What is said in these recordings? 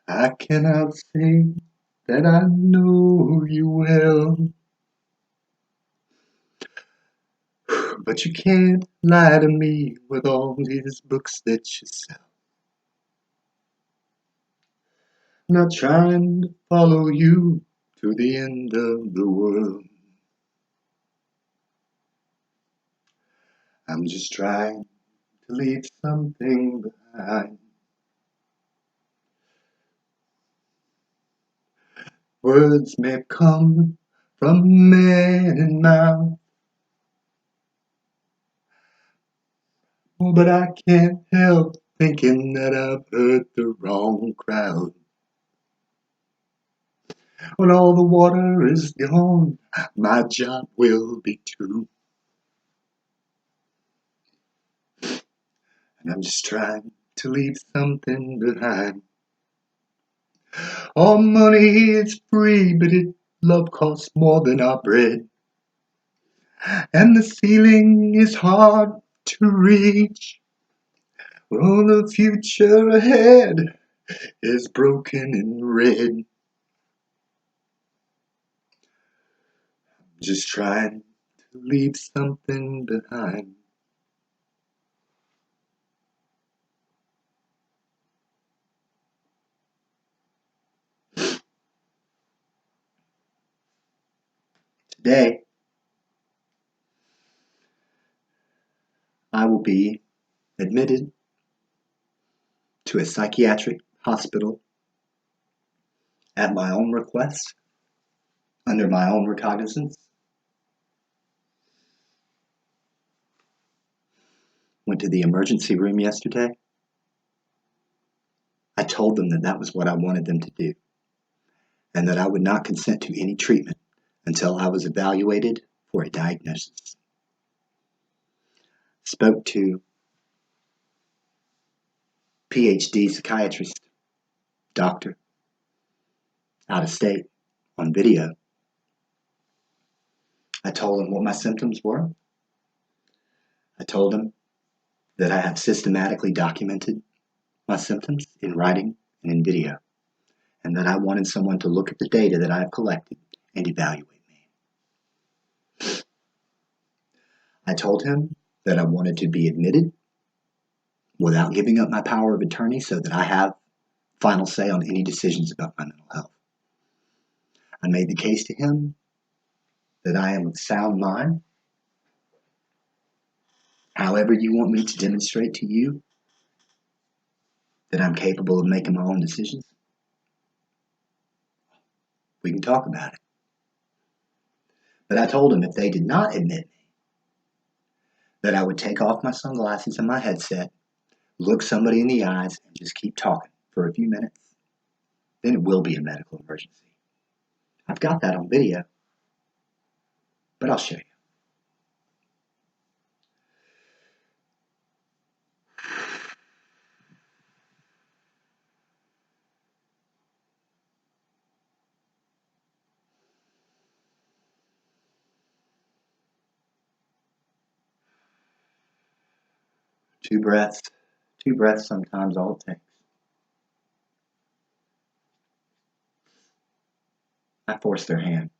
I cannot say that I know you well, but you can't lie to me with all these books that you sell. I'm not trying to follow you to the end of the world. I'm just trying to leave something behind. Words may come from man and mouth, but I can't help thinking that I've hurt the wrong crowd. When all the water is gone, my job will be too. And I'm just trying to leave something behind. All money is free, but love costs more than our bread. And the ceiling is hard to reach. Oh, the future ahead is broken and red. Just trying to leave something behind. Today, I will be admitted to a psychiatric hospital at my own request, under my own recognizance. Went to the emergency room yesterday. I told them that that was what I wanted them to do, and that I would not consent to any treatment until I was evaluated for a diagnosis. Spoke to PhD psychiatrist, doctor, out of state, on video. I told him what my symptoms were. I told him that I have systematically documented my symptoms in writing and in video, and that I wanted someone to look at the data that I have collected and evaluate me. I told him that I wanted to be admitted without giving up my power of attorney so that I have final say on any decisions about my mental health. I made the case to him that I am of sound mind. However you want me to demonstrate to you that I'm capable of making my own decisions, we can talk about it. But I told him if they did not admit me, that I would take off my sunglasses and my headset, look somebody in the eyes, and just keep talking for a few minutes. Then it will be a medical emergency. I've got that on video, but I'll show you. Two breaths. Two breaths sometimes all it takes. I force their hand.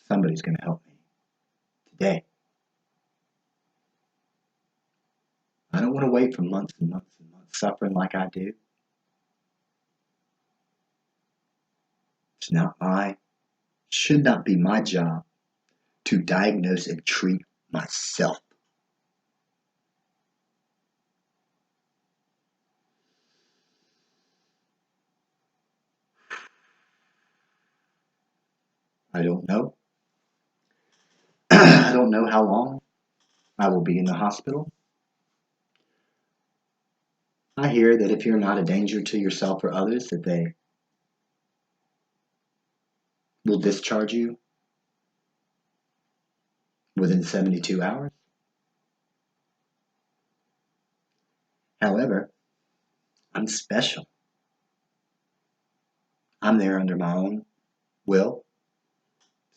Somebody's going to help me today. I don't want to wait for months and months and months suffering like I do. Should not be my job to diagnose and treat myself. I don't know. I don't know how long I will be in the hospital. I hear that if you're not a danger to yourself or others, that they will discharge you within 72 hours. However, I'm special. I'm there under my own will.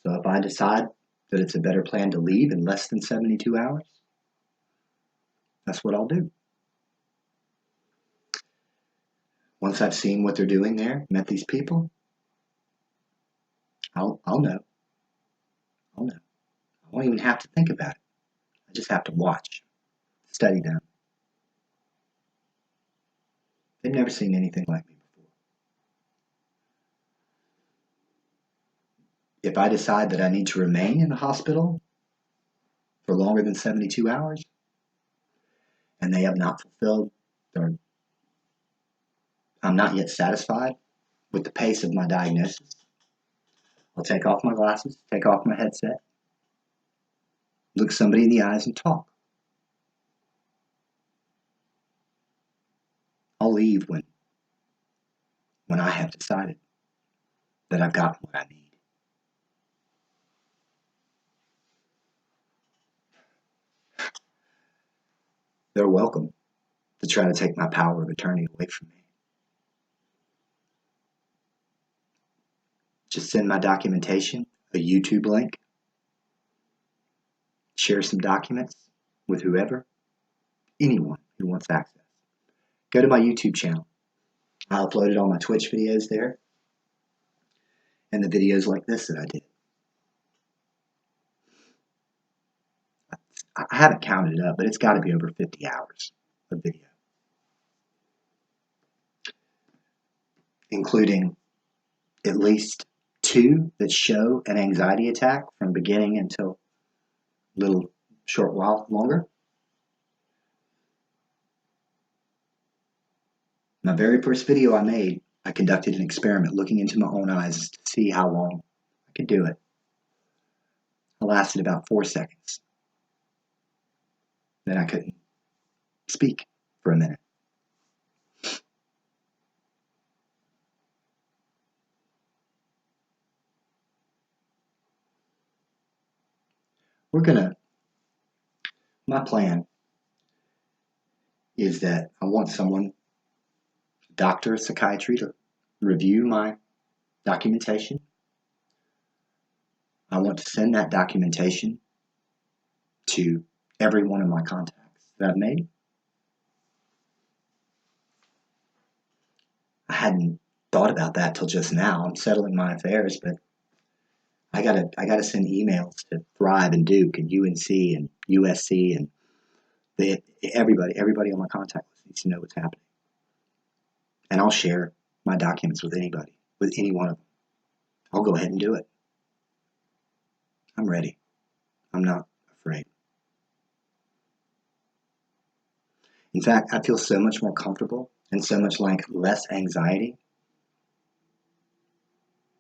So if I decide that it's a better plan to leave in less than 72 hours, that's what I'll do. Once I've seen what they're doing there, met these people, I'll know. I'll know. I won't even have to think about it. I just have to watch, study them. They've never seen anything like me before. If I decide that I need to remain in the hospital for longer than 72 hours and they have not fulfilled or I'm not yet satisfied with the pace of my diagnosis, I'll take off my glasses, take off my headset, look somebody in the eyes and talk. I'll leave when I have decided that I've gotten what I need. They're welcome to try to take my power of attorney away from me. Just send my documentation, a YouTube link, share some documents with whoever, anyone who wants access. Go to my YouTube channel. I uploaded all my Twitch videos there and the videos like this that I did. I haven't counted it up, but it's got to be over 50 hours of video, including at least 2 that show an anxiety attack from beginning until a little short while longer. My very first video I made, I conducted an experiment looking into my own eyes to see how long I could do it. I lasted about 4 seconds. Then I couldn't speak for a minute. My plan is that I want someone, doctor, psychiatry, to review my documentation. I want to send that documentation to every one of my contacts that I've made. I hadn't thought about that till just now. I'm settling my affairs, but I gotta send emails to Thrive and Duke and UNC and USC and everybody on my contact list needs to know what's happening. And I'll share my documents with anybody, with any one of them. I'll go ahead and do it. I'm ready. I'm not afraid. In fact, I feel so much more comfortable and so much like less anxiety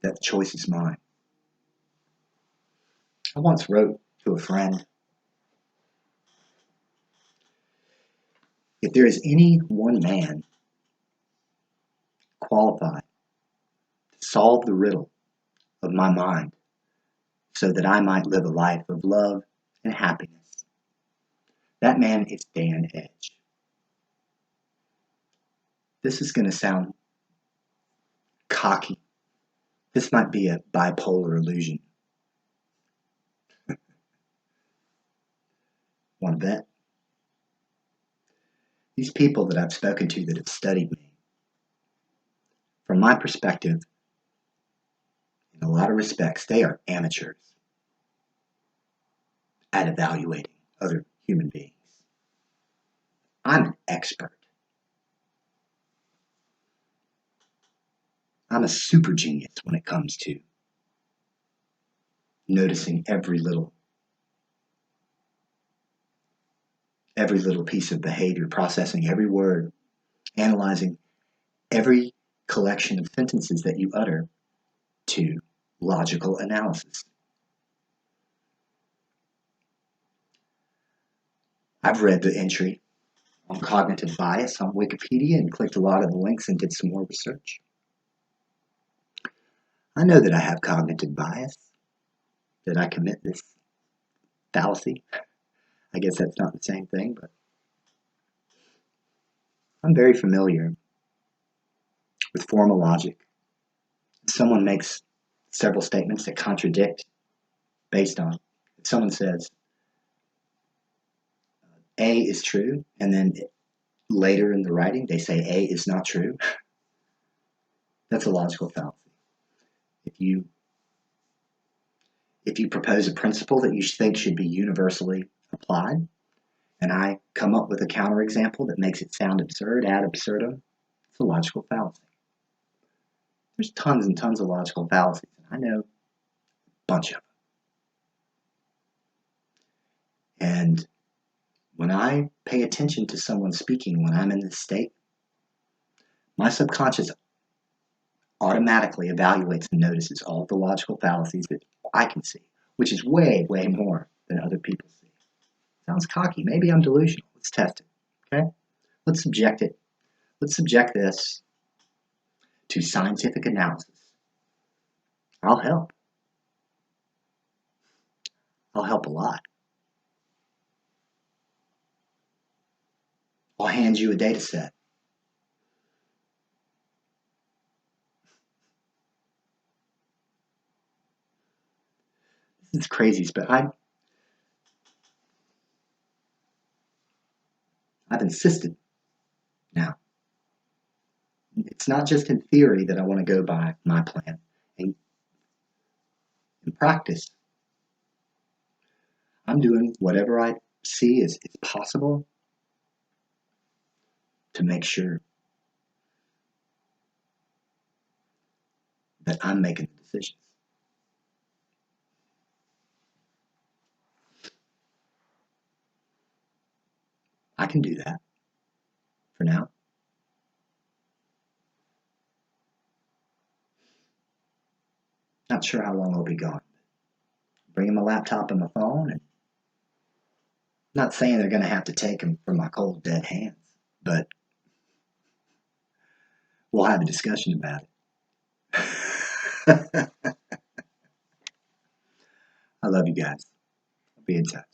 that the choice is mine. I once wrote to a friend, if there is any one man qualified to solve the riddle of my mind so that I might live a life of love and happiness, that man is Dan Edge. This is going to sound cocky. This might be a bipolar illusion. Want to bet? These people that I've spoken to that have studied me, from my perspective, in a lot of respects, they are amateurs at evaluating other human beings. I'm an expert. I'm a super genius when it comes to noticing every little piece of behavior, processing every word, analyzing every collection of sentences that you utter to logical analysis. I've read the entry on cognitive bias on Wikipedia and clicked a lot of the links and did some more research. I know that I have cognitive bias, that I commit this fallacy. I guess that's not the same thing, but I'm very familiar with formal logic. If someone makes several statements that contradict based on, if someone says A is true, and then later in the writing they say A is not true, That's a logical fallacy. If you propose a principle that you think should be universally applied, and I come up with a counterexample that makes it sound absurd ad absurdum, it's a logical fallacy. There's tons and tons of logical fallacies. I know a bunch of them. And when I pay attention to someone speaking when I'm in this state, my subconscious automatically evaluates and notices all the logical fallacies that I can see, which is way, way more than other people see. Sounds cocky. Maybe I'm delusional. Let's test it. Okay? Let's subject it. Let's subject this to scientific analysis. I'll help. I'll help a lot. I'll hand you a data set. This is crazy, but I've insisted now. It's not just in theory that I want to go by my plan. In practice, I'm doing whatever I see is possible to make sure that I'm making the decisions. I can do that for now. Not sure how long I'll be gone. Bringing my laptop and my phone, and I'm not saying they're going to have to take them from my cold, dead hands, but we'll have a discussion about it. I love you guys. I'll be in touch.